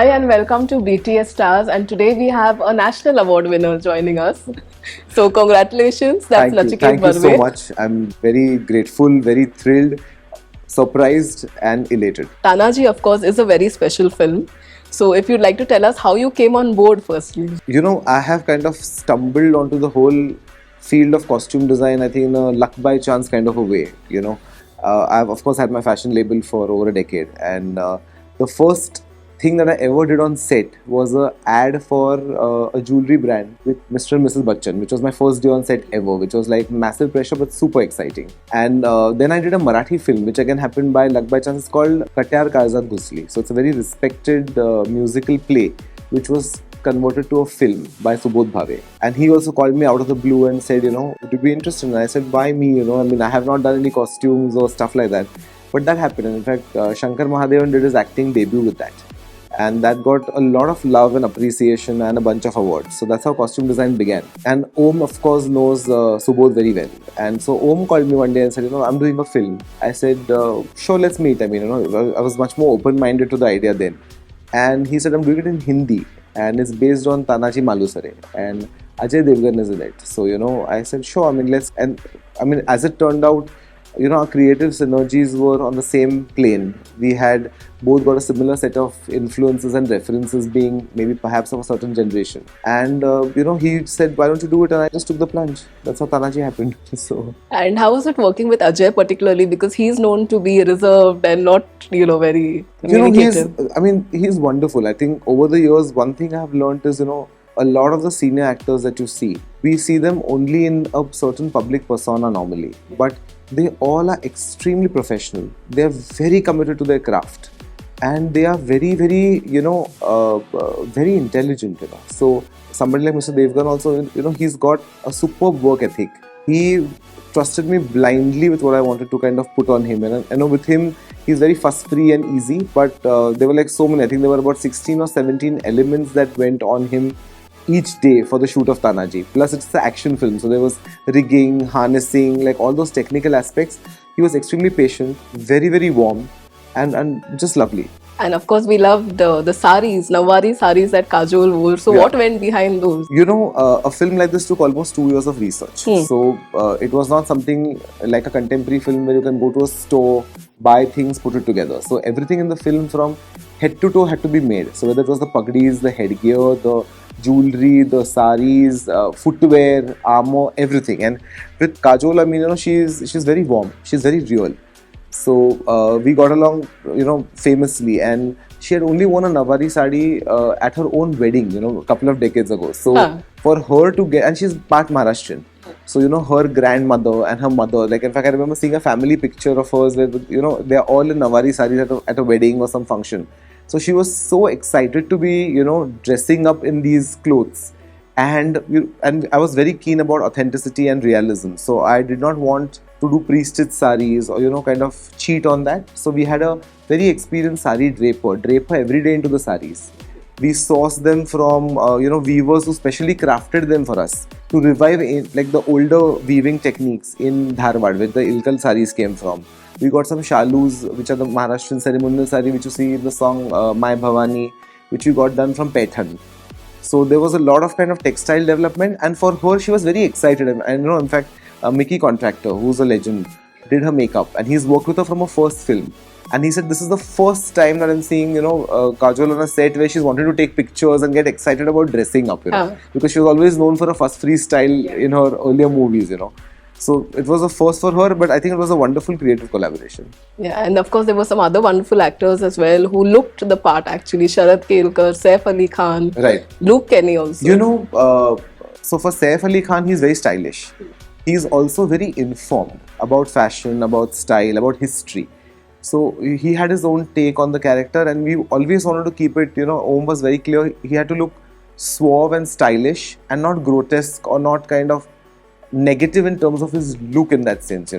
Hi and welcome to BTS Stars, and today we have a national award winner joining us. So congratulations, that's Thank you. Nachiket Thank you so Barve. much. I'm very grateful, very thrilled, surprised, and elated. Tanhaji, of course, is a very special film. So if you'd like to tell us how you came on board firstly. I have kind of stumbled onto the whole field of costume design, I think, in a luck by chance kind of a way. I've, of course, had my fashion label for over a decade. And the first thing that I ever did on set was a ad for a jewelry brand with Mr. and Mrs. Bachchan, which was my first day on set ever, which was like massive pressure but super exciting. And then I did a Marathi film, which again happened by luck by chance. It's called Katyar Karzat Ghusli. So it's a very respected musical play, which was converted to a film by Subodh Bhave. And he also called me out of the blue and said, would you be interested? And I said, why me? I have not done any costumes or stuff like that. But that happened. And in fact, Shankar Mahadevan did his acting debut with that. And that got a lot of love and appreciation and a bunch of awards. So that's how costume design began. And Om, of course, knows Subodh very well. And so Om called me one day and said, I'm doing a film. I said, sure, let's meet. I was much more open-minded to the idea then. And he said, I'm doing it in Hindi. And it's based on Tanhaji Malusare. And Ajay Devgn is in it. So, I said, sure, let's... And, as it turned out, our creative synergies were on the same plane. We had both got a similar set of influences and references, being maybe perhaps of a certain generation. And, he said, why don't you do it? And I just took the plunge. That's how Tanhaji happened. So. And how was it working with Ajay particularly? Because he's known to be reserved and not, very communicative. He's wonderful. I think over the years, one thing I've learned is, a lot of the senior actors that you see, we see them only in a certain public persona normally. But they all are extremely professional. They are very committed to their craft. And they are very, very, very intelligent. So somebody like Mr. Devgan also, he's got a superb work ethic. He trusted me blindly with what I wanted to kind of put on him. And with him, he's very fuss-free and easy. But there were like so many. I think there were about 16 or 17 elements that went on him each day for the shoot of Tanhaji. Plus it's the action film, so there was rigging, harnessing, like all those technical aspects. He was extremely patient, very, very warm, and just lovely. And of course, we loved the saris, Nawari saris that Kajol wore. So what went behind those? A film like this took almost 2 years of research. So it was not something like a contemporary film where you can go to a store, buy things, put it together. So everything in the film from head to toe had to be made. So whether it was the pagdis, the headgear, the jewelry, the saris, footwear, armor, everything. And with Kajol, she's very warm. She's very real. So we got along, famously. And she had only worn a Nawari sari at her own wedding, a couple of decades ago. So for her to get, and she's part Maharashtrian. So, her grandmother and her mother, like in fact, I remember seeing a family picture of hers where, they're all in Nawari saris at a wedding or some function. So she was so excited to be, dressing up in these clothes. And I was very keen about authenticity and realism. So I did not want to do pre-stitched saris or, kind of cheat on that. So we had a very experienced sari draper every day into the saris. We sourced them from, weavers who specially crafted them for us to revive like the older weaving techniques in Dharwad, where the Ilkal saris came from. We got some shalus, which are the Maharashtrian ceremonial sari, which you see in the song Mai Bhavani, which we got done from Paithan. So there was a lot of kind of textile development, and for her, she was very excited. And in fact, Mickey Contractor, who's a legend, did her makeup, and he's worked with her from her first film. And he said, this is the first time that I'm seeing, Kajol on a set where she's wanted to take pictures and get excited about dressing up, because she was always known for a fuss-free style in her earlier movies, So it was a first for her, but I think it was a wonderful creative collaboration. Yeah, and of course there were some other wonderful actors as well who looked the part actually. Sharad Kelkar, Saif Ali Khan, right. Luke Kenny also. So for Saif Ali Khan, he's very stylish. He's also very informed about fashion, about style, about history. So he had his own take on the character, and we always wanted to keep it, Om was very clear. He had to look suave and stylish and not grotesque or not kind of negative in terms of his look in that sense,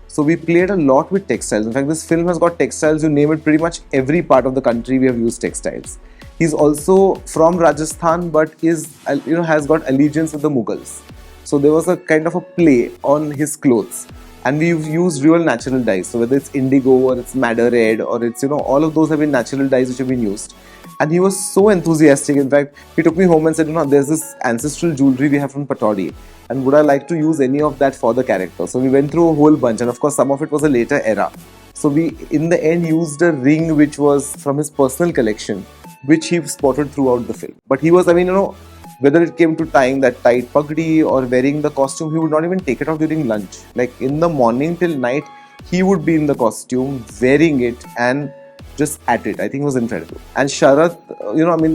So we played a lot with textiles. In fact, this film has got textiles, you name it, pretty much every part of the country we have used textiles. He's also from Rajasthan, but has got allegiance with the Mughals. So there was a kind of a play on his clothes. And we've used real natural dyes. So whether it's indigo or it's madder red or it's, all of those have been natural dyes which have been used. And he was so enthusiastic. In fact, he took me home and said, there's this ancestral jewelry we have from Patodi, and would I like to use any of that for the character? So we went through a whole bunch, and of course, some of it was a later era. So we, in the end, used a ring which was from his personal collection, which he spotted throughout the film. But he was, whether it came to tying that tight pagdi or wearing the costume, he would not even take it off during lunch. Like in the morning till night, he would be in the costume, wearing it, and just at it. I think it was incredible. And Sharath,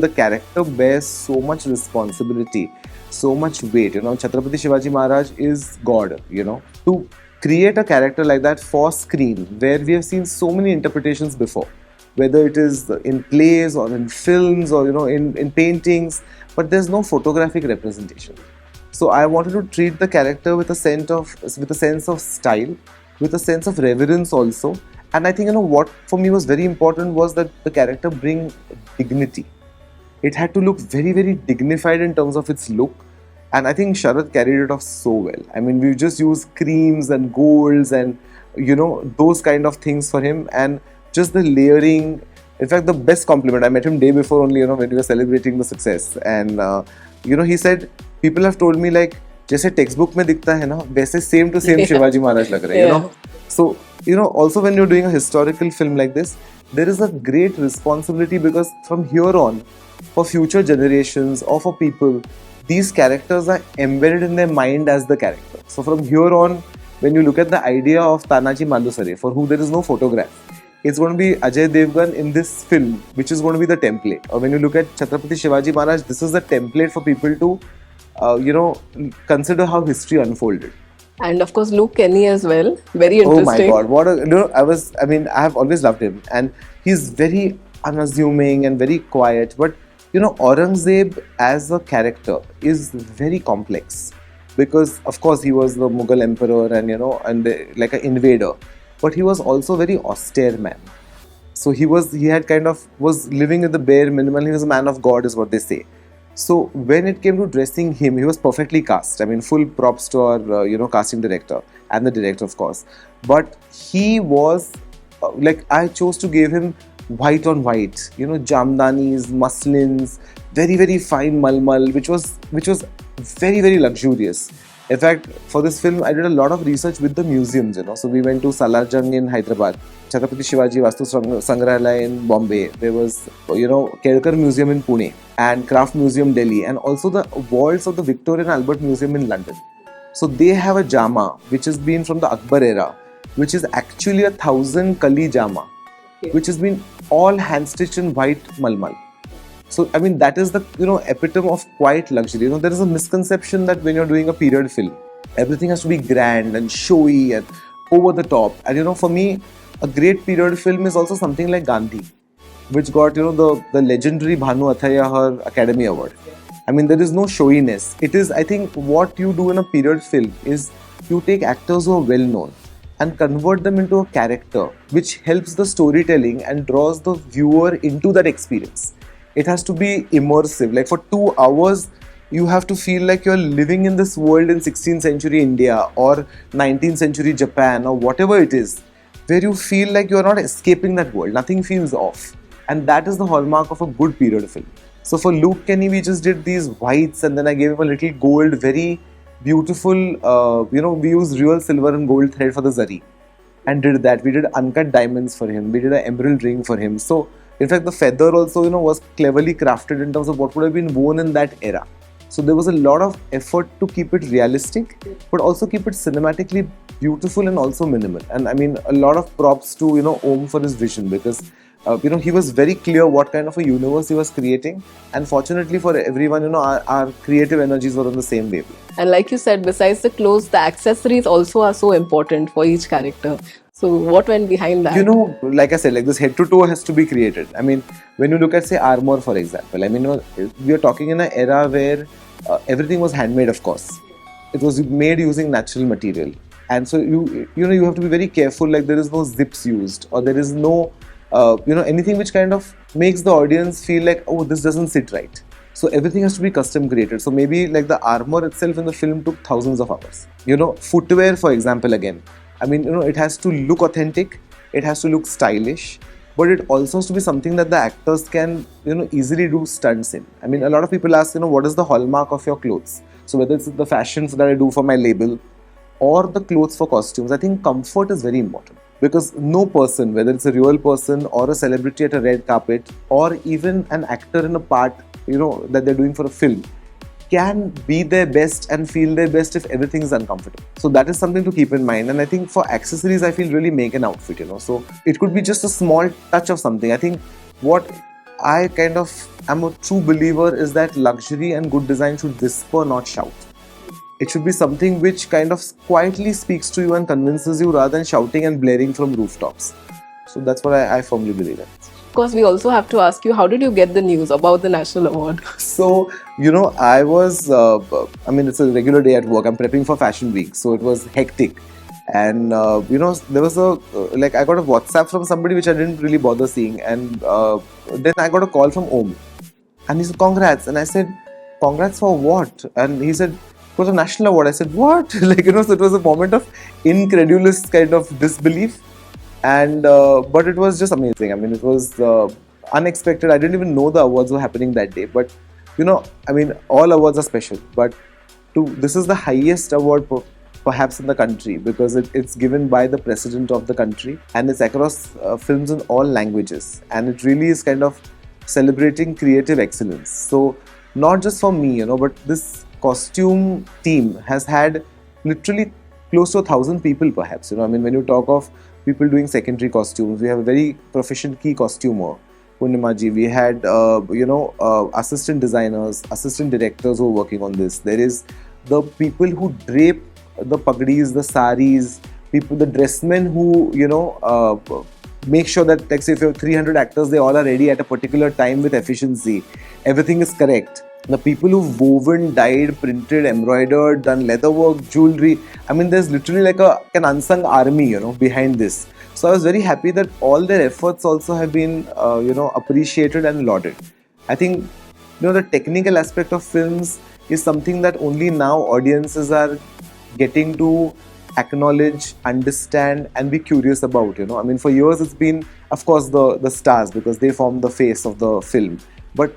the character bears so much responsibility, so much weight. Chhatrapati Shivaji Maharaj is God, To create a character like that for screen, where we have seen so many interpretations before, whether it is in plays or in films or, in paintings, but there's no photographic representation. So I wanted to treat the character with a sense of style, with a sense of reverence also. And I think, what for me was very important was that the character bring dignity. It had to look very, very dignified in terms of its look. And I think Sharath carried it off so well. I mean, we just used creams and golds and, those kind of things for him. And just the layering. In fact, the best compliment, I met him day before only, when we were celebrating the success. And, he said, people have told me like, जैसे textbook में दिखता है ना, वैसे same to same Shivaji Maharaj लग रहा है, So, also when you're doing a historical film like this, there is a great responsibility because from here on, for future generations or for people, these characters are embedded in their mind as the character. So from here on, when you look at the idea of Tanhaji Malusare, for whom there is no photograph, it's going to be Ajay Devgn in this film, which is going to be the template. Or when you look at Chhatrapati Shivaji Maharaj, this is the template for people to, consider how history unfolded. And of course, Luke Kenny as well. Very interesting. Oh my God! I have always loved him, and he's very unassuming and very quiet. But Aurangzeb as a character is very complex because, of course, he was the Mughal emperor and like an invader. But he was also a very austere man. So he was living with the bare minimum. He was a man of God, is what they say. So when it came to dressing him, he was perfectly cast. I mean, full props to our, casting director and the director, of course. But he was, I chose to give him white on white, jamdanis, muslins, very, very fine malmal, which was very, very luxurious. In fact, for this film, I did a lot of research with the museums, So we went to Salarjung in Hyderabad, Chhatrapati Shivaji Vastu Sangrahalaya in Bombay. There was, Kedkar Museum in Pune and Craft Museum Delhi, and also the walls of the Victoria and Albert Museum in London. So they have a jama which has been from the Akbar era, which is actually 1,000 kali jama, which has been all hand stitched in white malmal. So, that is the, epitome of quiet luxury. There is a misconception that when you're doing a period film, everything has to be grand and showy and over the top. And, for me, a great period film is also something like Gandhi, which got, the legendary Bhanu Athaya her Academy Award. There is no showiness. It is, I think, what you do in a period film is you take actors who are well known and convert them into a character which helps the storytelling and draws the viewer into that experience. It has to be immersive. Like for 2 hours, you have to feel like you're living in this world in 16th century India or 19th century Japan or whatever it is, where you feel like you're not escaping that world. Nothing feels off. And that is the hallmark of a good period film. So for Luke Kenny, we just did these whites and then I gave him a little gold, very beautiful, we used real silver and gold thread for the zari and did that. We did uncut diamonds for him. We did an emerald ring for him. So in fact, the feather also, was cleverly crafted in terms of what would have been worn in that era. So there was a lot of effort to keep it realistic, but also keep it cinematically beautiful and also minimal. And a lot of props to, Om for his vision because, he was very clear what kind of a universe he was creating. And fortunately for everyone, our creative energies were on the same wavelength. And like you said, besides the clothes, the accessories also are so important for each character. So what went behind that? Like I said, like this head to toe has to be created. When you look at, say, armor, for example, we are talking in an era where everything was handmade, of course. It was made using natural material. And so you have to be very careful, like there is no zips used or there is no, anything which kind of makes the audience feel like, oh, this doesn't sit right. So everything has to be custom created. So maybe like the armor itself in the film took thousands of hours. Footwear, for example, again. It has to look authentic, it has to look stylish, but it also has to be something that the actors can, easily do stunts in. I mean, a lot of people ask, what is the hallmark of your clothes? So whether it's the fashions that I do for my label or the clothes for costumes, I think comfort is very important. Because no person, whether it's a real person or a celebrity at a red carpet or even an actor in a part, that they're doing for a film, can be their best and feel their best if everything is uncomfortable. So that is something to keep in mind. And I think for accessories, I feel really make an outfit, So it could be just a small touch of something. I think what I kind of am a true believer is that luxury and good design should whisper, not shout. It should be something which kind of quietly speaks to you and convinces you rather than shouting and blaring from rooftops. So that's what I firmly believe in. Of course, we also have to ask you, how did you get the news about the national award? So, I was, it's a regular day at work. I'm prepping for Fashion Week. So it was hectic. And, there was I got a WhatsApp from somebody which I didn't really bother seeing. And then I got a call from Om. And he said, congrats. And I said, congrats for what? And he said, it was a national award. I said, what? So it was a moment of incredulous kind of disbelief. And but it was just amazing. I mean, it was unexpected. I didn't even know the awards were happening that day. But all awards are special. But this is the highest award perhaps in the country, because it's given by the president of the country, and it's across films in all languages. And it really is kind of celebrating creative excellence. So not just for me, but this costume team has had literally close to 1,000 people perhaps. When you talk of people doing secondary costumes, we have a very proficient key costumer, Tanhaji. We had assistant designers, assistant directors who are working on this. There is the people who drape the pagdis, the saris, people, the dressmen who make sure that, like, say, if you have 300 actors, they all are ready at a particular time with efficiency. Everything is correct. The people who've woven, dyed, printed, embroidered, done leatherwork, jewelry. I mean, there's literally like an unsung army, behind this. So I was very happy that all their efforts also have been, appreciated and lauded. I think, the technical aspect of films is something that only now audiences are getting to acknowledge, understand, and be curious about. For years it's been, of course, the stars, because they form the face of the film. But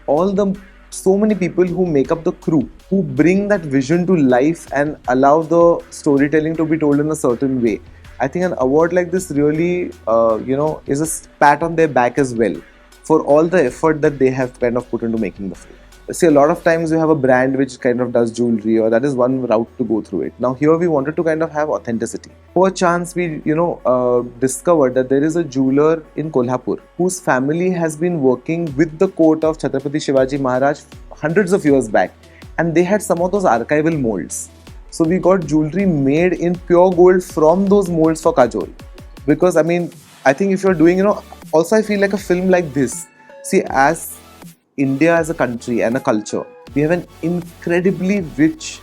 so many people who make up the crew, who bring that vision to life and allow the storytelling to be told in a certain way. I think an award like this really, is a pat on their back as well for all the effort that they have kind of put into making the film. See, a lot of times you have a brand which kind of does jewelry, or that is one route to go through it. Now here we wanted to kind of have authenticity. Per chance we, discovered that there is a jeweler in Kolhapur whose family has been working with the court of Chhatrapati Shivaji Maharaj hundreds of years back, and they had some of those archival molds. So we got jewelry made in pure gold from those molds for Kajol. Because I think if you're doing, also I feel like a film like this, see, as India as a country and a culture, we have an incredibly rich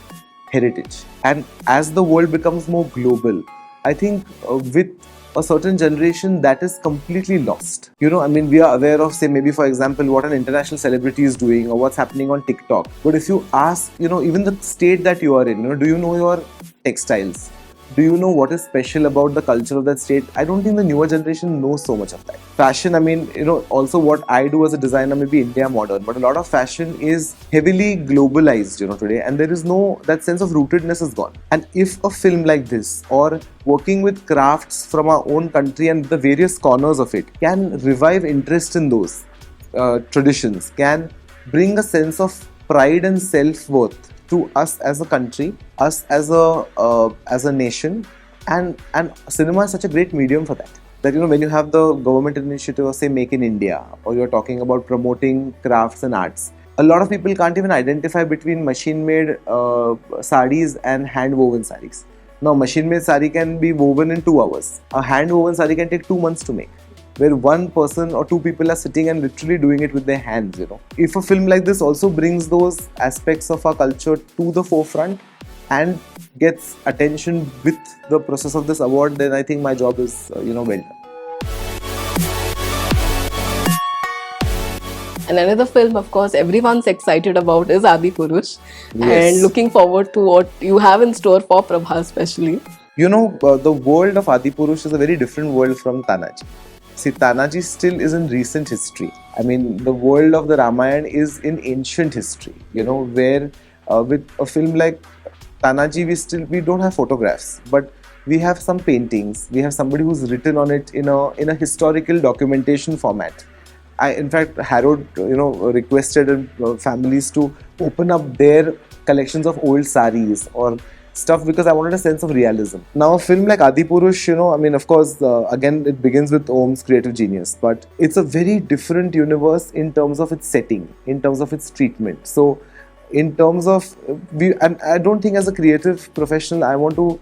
heritage. And as the world becomes more global, I think with a certain generation that is completely lost. We are aware of, say, maybe for example, what an international celebrity is doing or what's happening on TikTok. But if you ask, even the state that you are in, do you know your textiles? Do you know what is special about the culture of that state? I don't think the newer generation knows so much of that. Fashion, also what I do as a designer may be India modern, but a lot of fashion is heavily globalized, today, and there is that sense of rootedness is gone. And if a film like this, or working with crafts from our own country and the various corners of it, can revive interest in those traditions, can bring a sense of pride and self-worth to us as a country, us as a nation, and cinema is such a great medium for that. That when you have the government initiative of, say, Make in India, or you're talking about promoting crafts and arts, a lot of people can't even identify between machine-made sarees and hand-woven sarees. Now, machine-made saree can be woven in 2 hours. A hand-woven saree can take 2 months to make, where one person or 2 people are sitting and literally doing it with their hands. If a film like this also brings those aspects of our culture to the forefront and gets attention with the process of this award, then I think my job is, well done. And another film, of course, everyone's excited about is Adipurush. Yes. And looking forward to what you have in store for Prabha especially. The world of Adipurush is a very different world from Tanhaji. See, Tanhaji still is in recent history. I mean, the world of the Ramayana is in ancient history. Where with a film like Tanhaji, we don't have photographs, but we have some paintings. We have somebody who's written on it in a historical documentation format. In fact, Harrod, requested families to open up their collections of old saris or stuff because I wanted a sense of realism. Now, a film like Adipurush, I mean, of course, again, it begins with Om's creative genius, but it's a very different universe in terms of its setting, in terms of its treatment. So, in terms of, and I don't think as a creative professional, I want to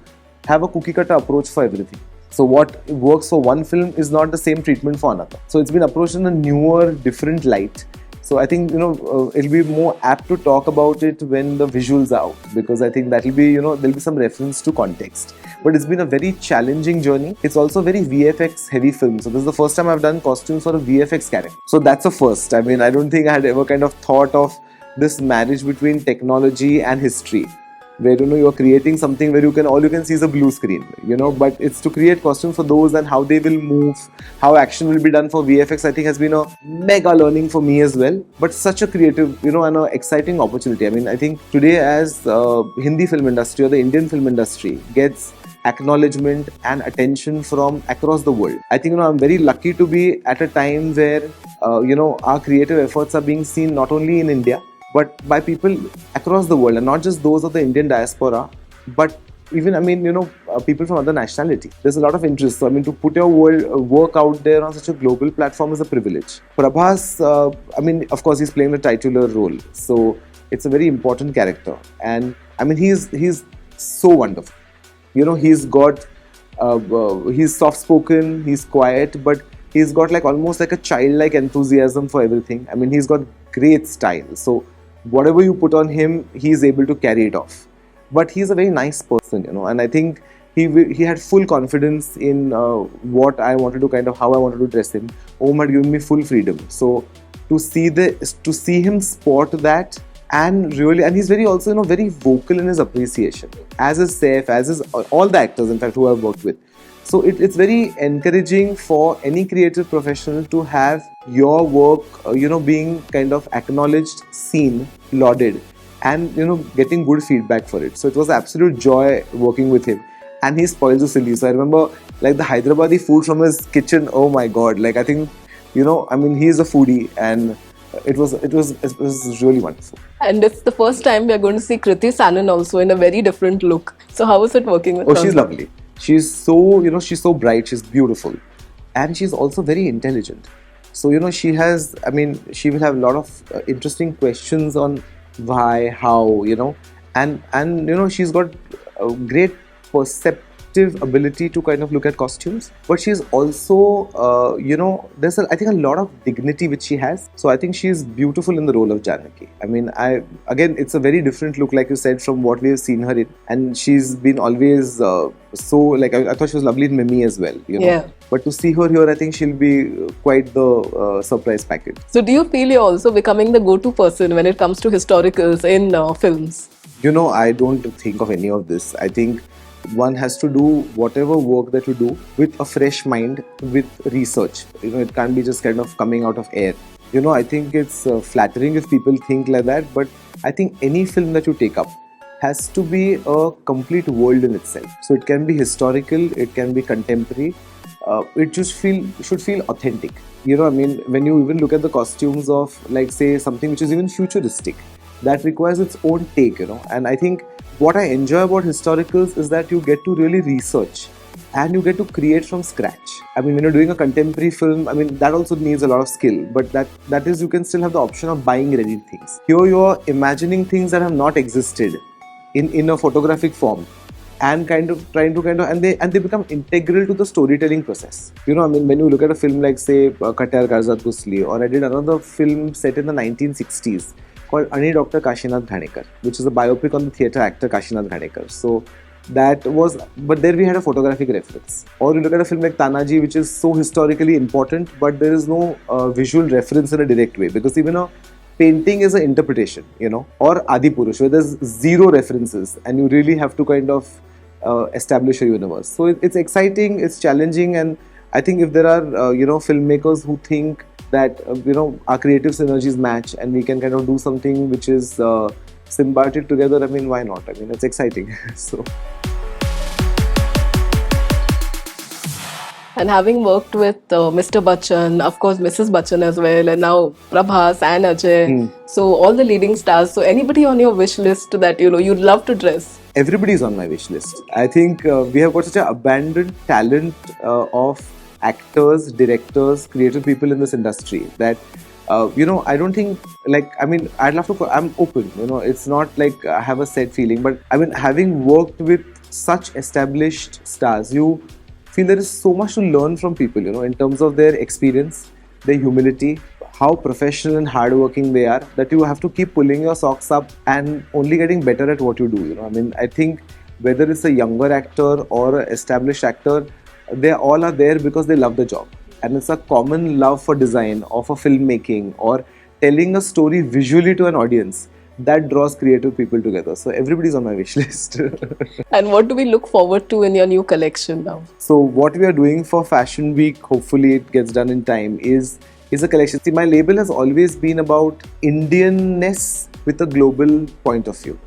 have a cookie cutter approach for everything. So what works for one film is not the same treatment for another. So it's been approached in a newer, different light. So I think, it'll be more apt to talk about it when the visuals are out, because I think that'll be, there'll be some reference to context. But it's been a very challenging journey. It's also a very VFX heavy film. So this is the first time I've done costumes for a VFX character. So that's a first. I mean, I don't think I had ever kind of thought of this marriage between technology and history, where you are creating something where all you can see is a blue screen, but it's to create costumes for those and how they will move, how action will be done for VFX. I think has been a mega learning for me as well, but such a creative, and an exciting opportunity. I mean, I think today as Hindi film industry or the Indian film industry gets acknowledgement and attention from across the world. I think, I'm very lucky to be at a time where, our creative efforts are being seen not only in India, but by people across the world, and not just those of the Indian diaspora, but even, people from other nationality. There's a lot of interest. So, to put your work out there on such a global platform is a privilege. Prabhas, of course, he's playing the titular role. So, it's a very important character. And, he's so wonderful. He's got, he's soft-spoken, he's quiet, but he's got almost like a childlike enthusiasm for everything. He's got great style. So, whatever you put on him, he's able to carry it off. But he's a very nice person, and I think he had full confidence in what I wanted to how I wanted to dress him. Om had given me full freedom. So to see him spot that, and he's very also very vocal in his appreciation, as is Saif, as is all the actors in fact who I've worked with. So it's very encouraging for any creative professional to have your work, being kind of acknowledged, seen, lauded, and, getting good feedback for it. So it was absolute joy working with him. And he spoils the silly. So I remember the Hyderabadi food from his kitchen. Oh my God. I think, he is a foodie, and it was really wonderful. And it's the first time we are going to see Kriti Sanon also in a very different look. So how is it working with her? Oh, she's lovely. She's so, she's so bright, she's beautiful. And she's also very intelligent. So, she has, she will have a lot of interesting questions on why, how, and she's got a great perceptive ability to kind of look at costumes. But she's also, there's I think a lot of dignity which she has. So I think she's beautiful in the role of Janaki. Again, it's a very different look, like you said, from what we've seen her in. And she's been always I thought she was lovely in Mimi as well, Yeah. But to see her here, I think she'll be quite the surprise package. So do you feel you're also becoming the go-to person when it comes to historicals in films? I don't think of any of this. I think one has to do whatever work that you do with a fresh mind, with research. It can't be just kind of coming out of air. I think it's flattering if people think like that, but I think any film that you take up has to be a complete world in itself. So it can be historical, it can be contemporary, it just should feel authentic. When you even look at the costumes of, say, something which is even futuristic, that requires its own take, and I think what I enjoy about historicals is that you get to really research and you get to create from scratch. When you're doing a contemporary film, that also needs a lot of skill, but that is, you can still have the option of buying ready things. Here you're imagining things that have not existed in a photographic form, and kind of trying to and they become integral to the storytelling process. When you look at a film like, say, Katyar Karzat Ghusli, or I did another film set in the 1960s called Ani Dr. Kashinath Ghanekar, which is a biopic on the theatre actor Kashinath Ghanekar. So that was, but there we had a photographic reference. Or you look at a film like Tanhaji, which is so historically important, but there is no visual reference in a direct way, because even a painting is an interpretation, or Adipurush, where there's zero references and you really have to kind of establish a universe. So it's exciting, it's challenging, and I think if there are filmmakers who think that our creative synergies match and we can kind of do something which is symbiotic together, I mean, why not? I mean, it's exciting. So. And having worked with Mr. Bachchan, of course Mrs. Bachchan as well, and now Prabhas and Ajay, so all the leading stars. So anybody on your wish list that you'd love to dress? Everybody's on my wish list. I think we have got such an abundant talent of actors, directors, creative people in this industry that I don't think, I'd love to. I'm open. It's not like I have a set feeling, but I mean, having worked with such established stars, you feel there is so much to learn from people, in terms of their experience, their humility, how professional and hardworking they are, that you have to keep pulling your socks up and only getting better at what you do. I mean, I think whether it's a younger actor or an established actor, they all are there because they love the job. And it's a common love for design or for filmmaking or telling a story visually to an audience that draws creative people together. So everybody's on my wish list. And what do we look forward to in your new collection now? So what we are doing for Fashion Week, hopefully it gets done in time, is a collection. See, my label has always been about Indianness with a global point of view.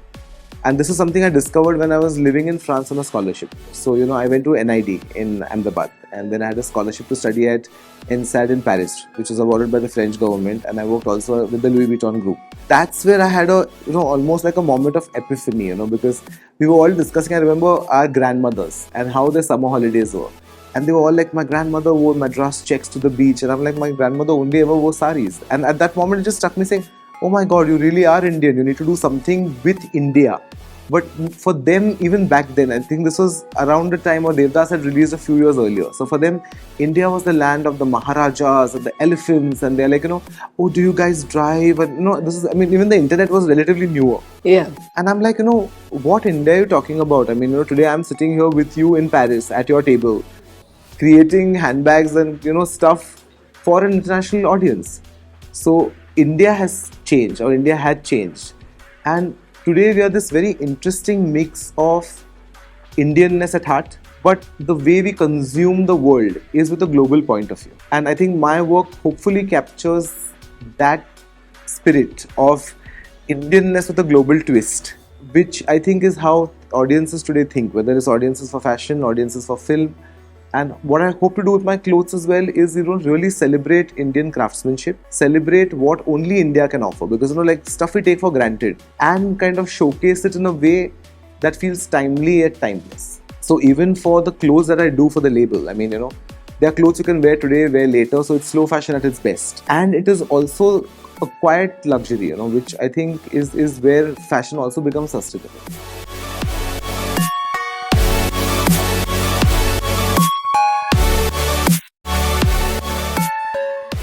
And this is something I discovered when I was living in France on a scholarship. So, I went to NID in Ahmedabad, and then I had a scholarship to study at INSEAD in Paris, which was awarded by the French government, and I worked also with the Louis Vuitton group. That's where I had a, almost like a moment of epiphany, because we were all discussing, I remember our grandmothers and how their summer holidays were. And they were all like, my grandmother wore Madras checks to the beach, and I'm like, my grandmother only ever wore saris. And at that moment, it just struck me saying, oh my God, you really are Indian. You need to do something with India. But for them, even back then, I think this was around the time where Devdas had released a few years earlier. So for them, India was the land of the Maharajas and the elephants. And they're like, oh, do you guys drive? And, even the internet was relatively newer. Yeah. And I'm like, what India are you talking about? I mean, today I'm sitting here with you in Paris at your table, creating handbags and, stuff for an international audience. So India has changed, or India had changed. And today we are this very interesting mix of Indianness at heart, but the way we consume the world is with a global point of view. And I think my work hopefully captures that spirit of Indianness with a global twist, which I think is how audiences today think, whether it's audiences for fashion, audiences for film. And what I hope to do with my clothes as well is, really celebrate Indian craftsmanship, celebrate what only India can offer, because, stuff we take for granted, and kind of showcase it in a way that feels timely yet timeless. So even for the clothes that I do for the label, I mean, there are clothes you can wear today, wear later, so it's slow fashion at its best. And it is also a quiet luxury, which I think is where fashion also becomes sustainable.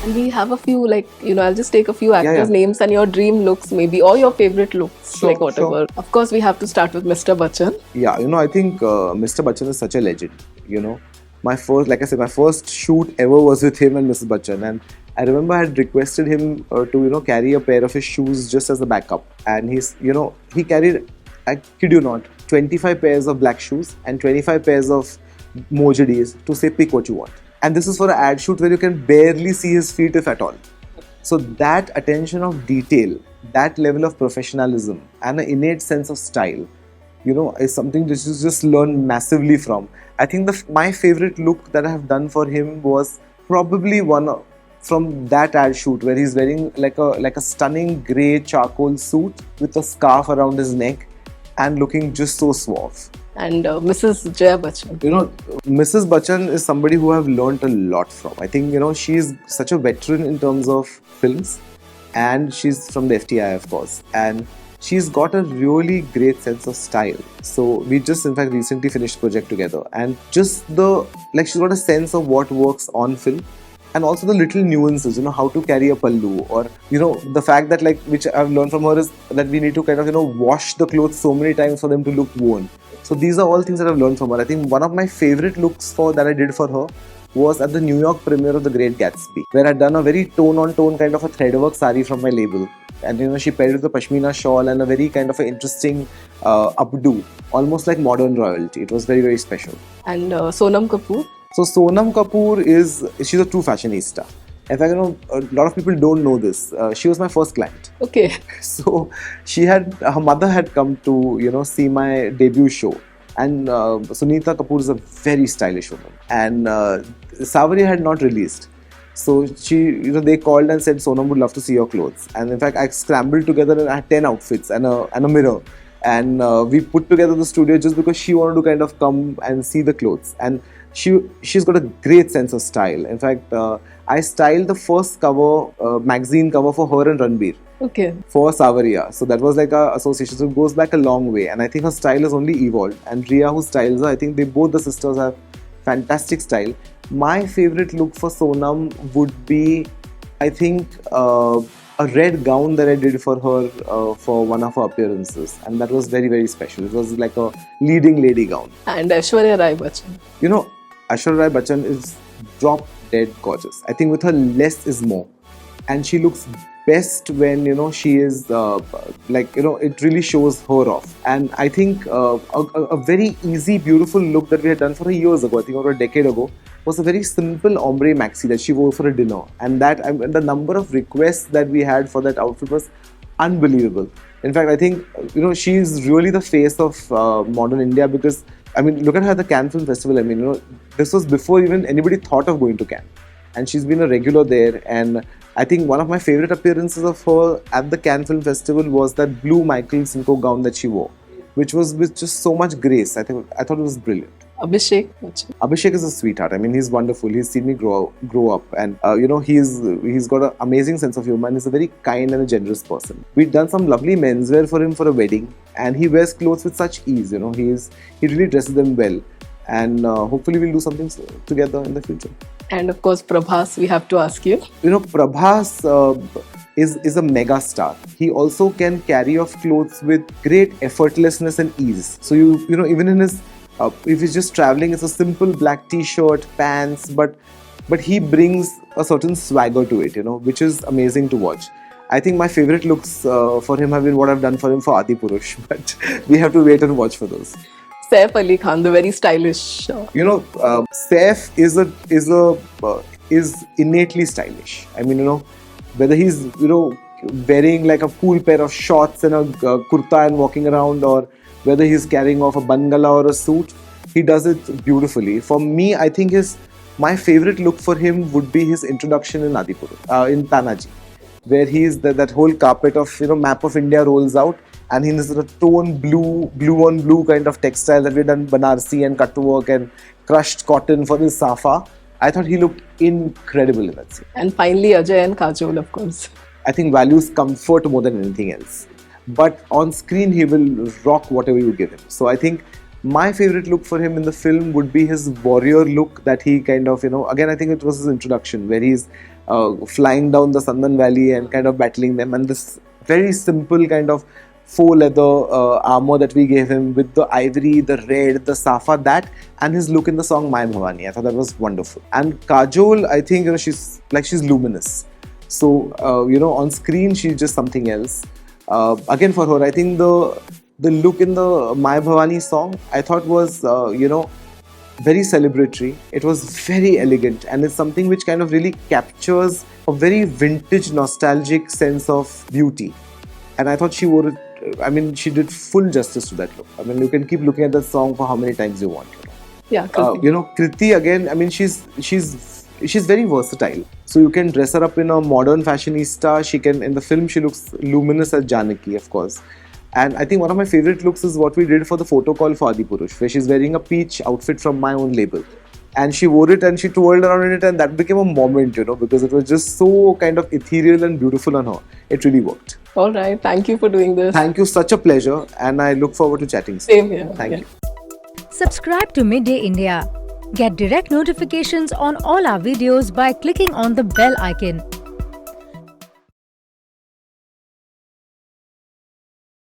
And we have a few, I'll just take a few actors' names and your dream looks maybe, or your favorite looks, whatever. Sure. Of course, we have to start with Mr. Bachchan. Yeah, I think Mr. Bachchan is such a legend, My first shoot ever was with him and Mrs. Bachchan. And I remember I had requested him to, carry a pair of his shoes just as a backup. And he carried, I kid you not, 25 pairs of black shoes and 25 pairs of Mojadis to say, pick what you want. And this is for an ad shoot where you can barely see his feet, if at all. So that attention of detail, that level of professionalism and an innate sense of style, is something that you just learn massively from. I think my favorite look that I have done for him was probably one from that ad shoot where he's wearing like a stunning grey charcoal suit with a scarf around his neck and looking just so suave. And Mrs. Jaya Bachchan. Mrs. Bachchan is somebody who I've learnt a lot from. I think, she's such a veteran in terms of films, and she's from the FTI, of course. And she's got a really great sense of style. So we just, in fact, recently finished a project together. And just she's got a sense of what works on film. And also the little nuances, how to carry a pallu, or, the fact that, which I've learned from her is that we need to kind of, wash the clothes so many times for them to look worn. So these are all things that I've learned from her. I think one of my favorite looks that I did for her was at the New York premiere of The Great Gatsby, where I'd done a very tone-on-tone kind of a threadwork sari from my label. And, she paired it with a pashmina shawl and a very kind of an interesting updo, almost like modern royalty. It was very, very special. And Sonam Kapoor? So Sonam Kapoor she's a true fashionista. In fact, a lot of people don't know this. She was my first client. Okay. So her mother had come to, see my debut show. And Sunita Kapoor is a very stylish woman. And Savaria had not released. So they called and said, Sonam would love to see your clothes. And in fact, I scrambled together and I had 10 outfits and a mirror. And we put together the studio just because she wanted to kind of come and see the clothes. And she's got a great sense of style. In fact, I styled the first magazine cover for her and Ranbir. Okay. For Savaria. So that was like a association. So it goes back a long way. And I think her style has only evolved. And Riya, who styles her, I think both the sisters have fantastic style. My favorite look for Sonam would be, I think, a red gown that I did for her for one of her appearances. And that was very, very special. It was like a leading lady gown. And Aishwarya Rai Bachchan. Aishwarya Rai Bachchan is drop dead gorgeous. I think with her less is more. And she looks best when she is it really shows her off. And I think a very easy, beautiful look that we had done for her years ago, I think over a decade ago, was a very simple ombre maxi that she wore for a dinner. And the number of requests that we had for that outfit was unbelievable. In fact, I think she is really the face of modern India, because look at her at the Cannes Film Festival. This was before even anybody thought of going to Cannes. And she's been a regular there. And I think one of my favorite appearances of her at the Cannes Film Festival was that blue Michael Cinco gown that she wore, which was with just so much grace. I thought it was brilliant. Abhishek. Abhishek is a sweetheart. He's wonderful. He's seen me grow up, and he's got an amazing sense of humor, and he's a very kind and a generous person. We've done some lovely menswear for him for a wedding, and he wears clothes with such ease. He really dresses them well, and hopefully we'll do something together in the future. And of course, Prabhas, we have to ask you. Prabhas is a mega star. He also can carry off clothes with great effortlessness and ease. So even in his if he's just traveling, it's a simple black t-shirt, pants, but he brings a certain swagger to it, which is amazing to watch. I think my favorite looks for him have been what I've done for him for Adipurush, but we have to wait and watch for those. Saif Ali Khan, the very stylish. Saif is innately stylish. Whether he's wearing like a cool pair of shorts and a kurta and walking around, or whether he's carrying off a bangala or a suit, he does it beautifully. For me, I think my favorite look for him would be his introduction in Adipurush, in Tanhaji, where that whole carpet of map of India rolls out, and he has a tone blue on blue kind of textile that we've done Banarsi and cut work and crushed cotton for his safa. I thought he looked incredible in that scene. And finally, Ajay and Kajol, of course. I think values comfort more than anything else. But on screen, he will rock whatever you give him. So I think my favorite look for him in the film would be his warrior look that he kind of, again, I think it was his introduction, where he's flying down the Sandan Valley and kind of battling them. And this very simple kind of faux leather armor that we gave him with the ivory, the red, the safa, that, and his look in the song My Bhavani. I thought that was wonderful. And Kajol, I think, she's luminous. So, on screen, she's just something else. Again, for her, I think the look in the My Bhavani song, I thought was, very celebratory. It was very elegant, and it's something which kind of really captures a very vintage, nostalgic sense of beauty. And I thought she wore it, she did full justice to that look. You can keep looking at that song for how many times you want. Yeah, Kriti. Kriti, again, she's very versatile. So you can dress her up in a modern fashionista. In the film, she looks luminous as Janaki, of course. And I think one of my favorite looks is what we did for the photo call for Adipurush, where she's wearing a peach outfit from my own label. And she wore it and she twirled around in it, and that became a moment, because it was just so kind of ethereal and beautiful on her. It really worked. All right. Thank you for doing this. Thank you. Such a pleasure. And I look forward to chatting. Same here. Thank you. Subscribe to Midday India. Get direct notifications on all our videos by clicking on the bell icon.